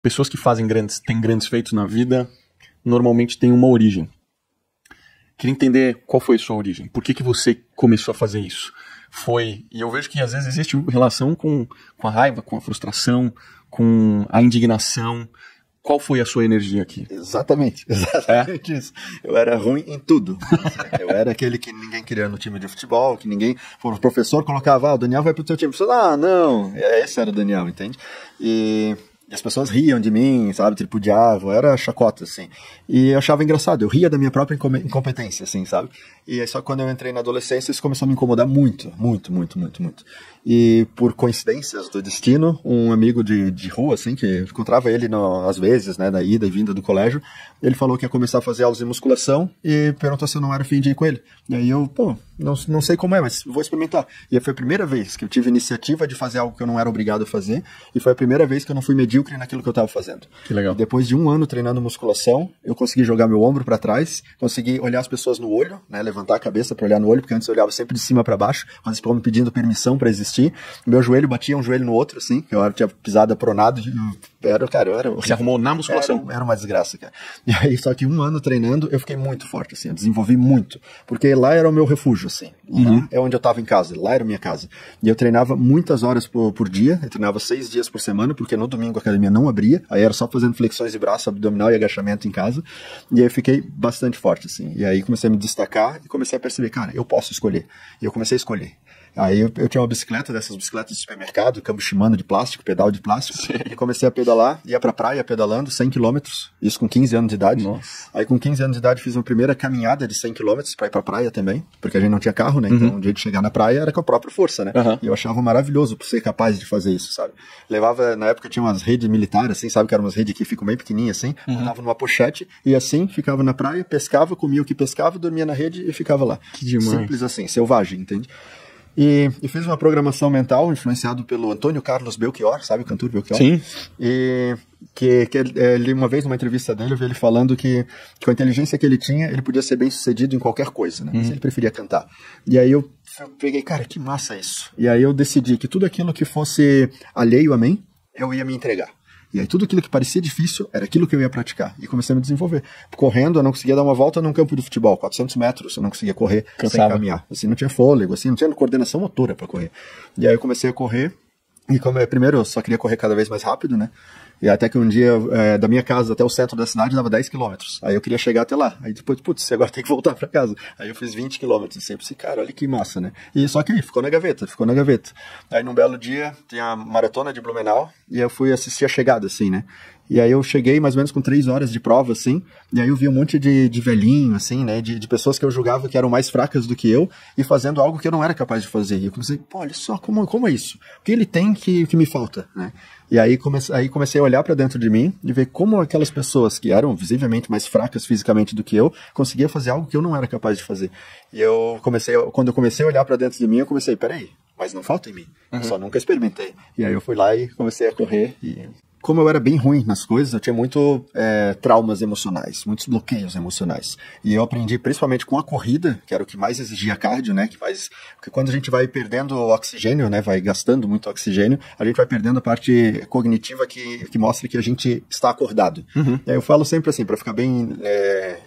pessoas que têm grandes feitos na vida, normalmente têm uma origem. Queria entender qual foi a sua origem. Por que você começou a fazer isso? E eu vejo que às vezes existe relação com a raiva, com a frustração, com a indignação. Qual foi a sua energia aqui? Exatamente isso. Eu era ruim em tudo. Eu era aquele que ninguém queria no time de futebol, que o professor colocava, o Daniel vai pro teu time. Não, esse era o Daniel, entende? E as pessoas riam de mim, sabe, tripudiavam, era chacota, assim. E eu achava engraçado, eu ria da minha própria incompetência, assim, sabe? E aí só quando eu entrei na adolescência, isso começou a me incomodar muito. E por coincidências do destino, um amigo de rua, assim, que eu encontrava ele às vezes, né, da ida e vinda do colégio, ele falou que ia começar a fazer aulas de musculação e perguntou se eu não era fim de ir com ele. E aí eu, não sei como é, mas vou experimentar. E foi a primeira vez que eu tive iniciativa de fazer algo que eu não era obrigado a fazer, e foi a primeira vez que eu não fui medíocre naquilo que eu estava fazendo. Que legal. E depois de 1 ano treinando musculação, eu consegui jogar meu ombro para trás, consegui olhar as pessoas no olho, né, levantar a cabeça para olhar no olho, porque antes eu olhava sempre de cima para baixo, quase me pedindo permissão para existir. Meu joelho batia um joelho no outro, assim, eu tinha pisado apronado, Você arrumou na musculação? Era uma desgraça, cara. E aí, só que 1 ano treinando, eu fiquei muito forte, assim, eu desenvolvi muito, porque lá era o meu refúgio, assim, lá é onde eu tava em casa, lá era a minha casa. E eu treinava muitas horas por dia, eu treinava 6 dias por semana, porque no domingo a academia não abria, aí era só fazendo flexões de braço, abdominal e agachamento em casa, e aí eu fiquei bastante forte, assim, e aí comecei a me destacar e comecei a perceber, cara, eu posso escolher, e eu comecei a escolher. Aí eu tinha uma bicicleta, dessas bicicletas de supermercado, câmbio Shimano de plástico, pedal de plástico, e comecei a pedalar, ia pra praia pedalando 100 km, isso com 15 anos de idade. Nossa. Aí com 15 anos de idade fiz uma primeira caminhada de 100 km pra ir pra praia também, porque a gente não tinha carro, né, então o jeito de chegar na praia era com a própria força, né, e eu achava maravilhoso por ser capaz de fazer isso, sabe. Na época tinha umas redes militares, assim, sabe, que eram umas redes que ficam bem pequenininhas, assim, botava numa pochete, e assim, ficava na praia, pescava, comia o que pescava, dormia na rede e ficava lá. Que demais. Simples assim, selvagem, entende? E fiz uma programação mental influenciado pelo Antônio Carlos Belchior, sabe o cantor Belchior? Sim. E ele, uma vez numa entrevista dele, eu vi ele falando que com a inteligência que ele tinha, ele podia ser bem sucedido em qualquer coisa, né? Mas ele preferia cantar. E aí eu peguei, cara, que massa isso. E aí eu decidi que tudo aquilo que fosse alheio a mim, eu ia me entregar. E aí tudo aquilo que parecia difícil era aquilo que eu ia praticar. E comecei a me desenvolver. Correndo, eu não conseguia dar uma volta num campo de futebol. 400 metros, eu não conseguia correr sem caminhar. Assim, não tinha fôlego, assim, não tinha coordenação motora para correr. E aí eu comecei a correr. E primeiro eu só queria correr cada vez mais rápido, né? E até que um dia, da minha casa até o centro da cidade, dava 10 quilômetros. Aí eu queria chegar até lá. Aí depois, agora tem que voltar pra casa. Aí eu fiz 20 quilômetros. Sempre assim, cara, olha que massa, né? E só que aí, ficou na gaveta. Aí num belo dia, tem a maratona de Blumenau, e eu fui assistir a chegada, assim, né? E aí eu cheguei mais ou menos com 3 horas de prova, assim, e aí eu vi um monte de velhinho, assim, né, de pessoas que eu julgava que eram mais fracas do que eu, e fazendo algo que eu não era capaz de fazer. E eu comecei, olha só, como é isso? O que ele tem que me falta, né? E aí comecei a olhar pra dentro de mim e ver como aquelas pessoas que eram visivelmente mais fracas fisicamente do que eu, conseguiam fazer algo que eu não era capaz de fazer. E quando eu comecei a olhar pra dentro de mim, eu comecei, peraí, mas não falta em mim, eu só nunca experimentei. E aí eu fui lá e comecei a correr e... Como eu era bem ruim nas coisas, eu tinha traumas emocionais, muitos bloqueios emocionais. E eu aprendi principalmente com a corrida, que era o que mais exigia cardio, né? Porque quando a gente vai perdendo oxigênio, né? Vai gastando muito oxigênio, a gente vai perdendo a parte cognitiva que mostra que a gente está acordado. E aí eu falo sempre assim, para ficar bem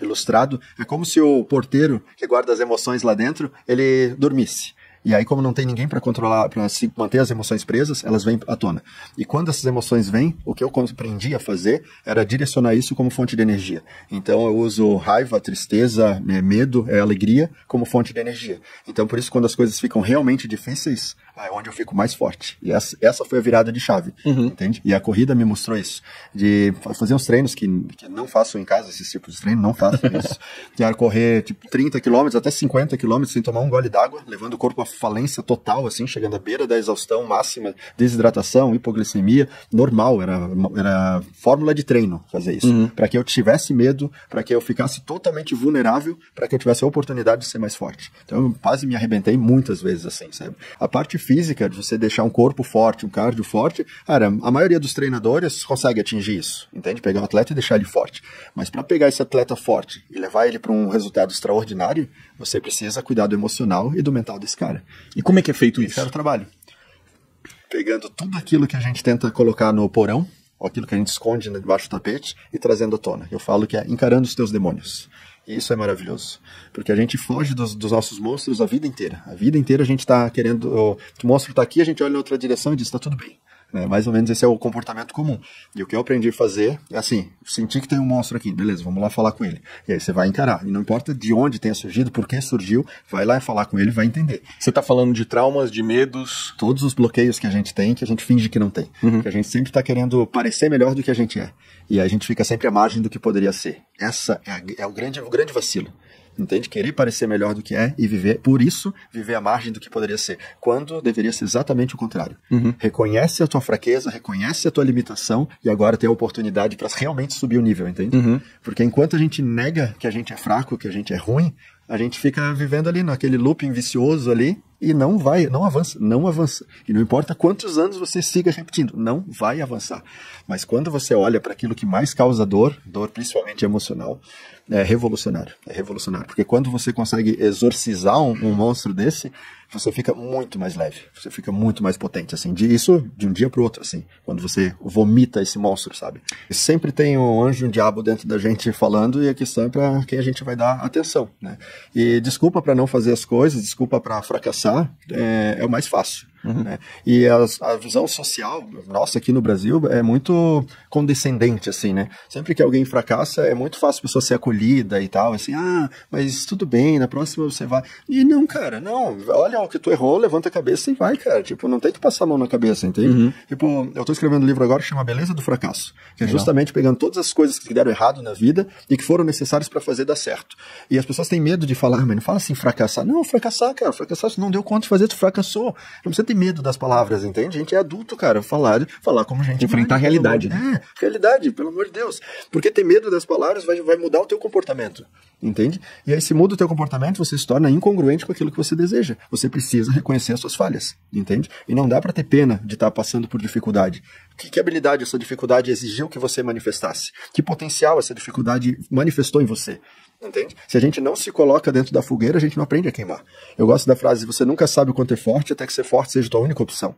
ilustrado, é como se o porteiro que guarda as emoções lá dentro, ele dormisse. E aí, como não tem ninguém para controlar, para manter as emoções presas, elas vêm à tona. E quando essas emoções vêm, o que eu aprendi a fazer era direcionar isso como fonte de energia. Então, eu uso raiva, tristeza, medo, alegria como fonte de energia. Então, por isso, quando as coisas ficam realmente difíceis, é onde eu fico mais forte. E essa foi a virada de chave, entende? E a corrida me mostrou isso. De fazer uns treinos que não faço em casa, esses tipos de treino, não faço isso. De correr, 30 km, até 50 km sem tomar um gole d'água, levando o corpo à falência total, assim, chegando à beira da exaustão máxima, desidratação, hipoglicemia, normal, era fórmula de treino fazer isso. Para que eu tivesse medo, para que eu ficasse totalmente vulnerável, para que eu tivesse a oportunidade de ser mais forte. Então eu quase me arrebentei muitas vezes assim, sabe? A parte física, de você deixar um corpo forte, um cardio forte, cara, a maioria dos treinadores consegue atingir isso, entende? Pegar um atleta e deixar ele forte. Mas para pegar esse atleta forte e levar ele para um resultado extraordinário, você precisa cuidar do emocional e do mental desse cara. E como é que é feito isso? Esse era o trabalho. Pegando tudo aquilo que a gente tenta colocar no porão, ou aquilo que a gente esconde debaixo do tapete, e trazendo à tona. Eu falo que é encarando os teus demônios. E isso é maravilhoso, porque a gente foge dos nossos monstros a vida inteira. A vida inteira a gente está querendo... O monstro está aqui, a gente olha na outra direção e diz, está tudo bem. Mais ou menos esse é o comportamento comum. E o que eu aprendi a fazer é assim, sentir que tem um monstro aqui, beleza, vamos lá falar com ele. E aí você vai encarar. E não importa de onde tenha surgido, por que surgiu, vai lá e falar com ele, vai entender. Você está falando de traumas, de medos? Todos os bloqueios que a gente tem, que a gente finge que não tem. Que a gente sempre está querendo parecer melhor do que a gente é. E a gente fica sempre à margem do que poderia ser. Essa é o grande vacilo. Entende? Querer parecer melhor do que é e viver, por isso, viver à margem do que poderia ser. Quando deveria ser exatamente o contrário. Reconhece a tua fraqueza, reconhece a tua limitação e agora tem a oportunidade para realmente subir o nível, entende? Porque enquanto a gente nega que a gente é fraco, que a gente é ruim, a gente fica vivendo ali naquele looping vicioso ali e não avança. E não importa quantos anos você siga repetindo, não vai avançar. Mas quando você olha para aquilo que mais causa dor principalmente emocional, é revolucionário. Porque quando você consegue exorcizar um monstro desse, você fica muito mais leve, você fica muito mais potente, assim, isso de um dia pro outro, assim, quando você vomita esse monstro, sabe? E sempre tem um anjo e um diabo dentro da gente falando, e a questão é para quem a gente vai dar atenção, né? E desculpa para não fazer as coisas, desculpa para fracassar, é o mais fácil. Né? E a visão social nossa aqui no Brasil é muito condescendente, assim, né? Sempre que alguém fracassa, é muito fácil a pessoa ser acolhida e tal, assim, mas tudo bem, na próxima você vai. E não, cara, não, olha o que tu errou, levanta a cabeça e vai, cara, tipo, não tem que passar a mão na cabeça, entende? Tipo, eu tô escrevendo um livro agora que chama Beleza do Fracasso, que é justamente pegando todas as coisas que deram errado na vida e que foram necessárias para fazer dar certo. E as pessoas têm medo de falar, mas não fala assim, fracassar. Não, fracassar, cara, fracassar, você não deu conta de fazer, tu fracassou. Não precisa ter medo das palavras, entende? A gente é adulto, cara, falar como gente... Enfrentar a realidade. Realidade, pelo amor de Deus. Porque ter medo das palavras vai mudar o teu comportamento, entende? E aí se muda o teu comportamento, você se torna incongruente com aquilo que você deseja. Você precisa reconhecer as suas falhas, entende? E não dá pra ter pena de estar passando por dificuldade. Que habilidade essa dificuldade exigiu que você manifestasse? Que potencial essa dificuldade manifestou em você? Entende? Se a gente não se coloca dentro da fogueira, a gente não aprende a queimar. Eu gosto da frase, você nunca sabe o quanto é forte até que ser forte seja a tua única opção.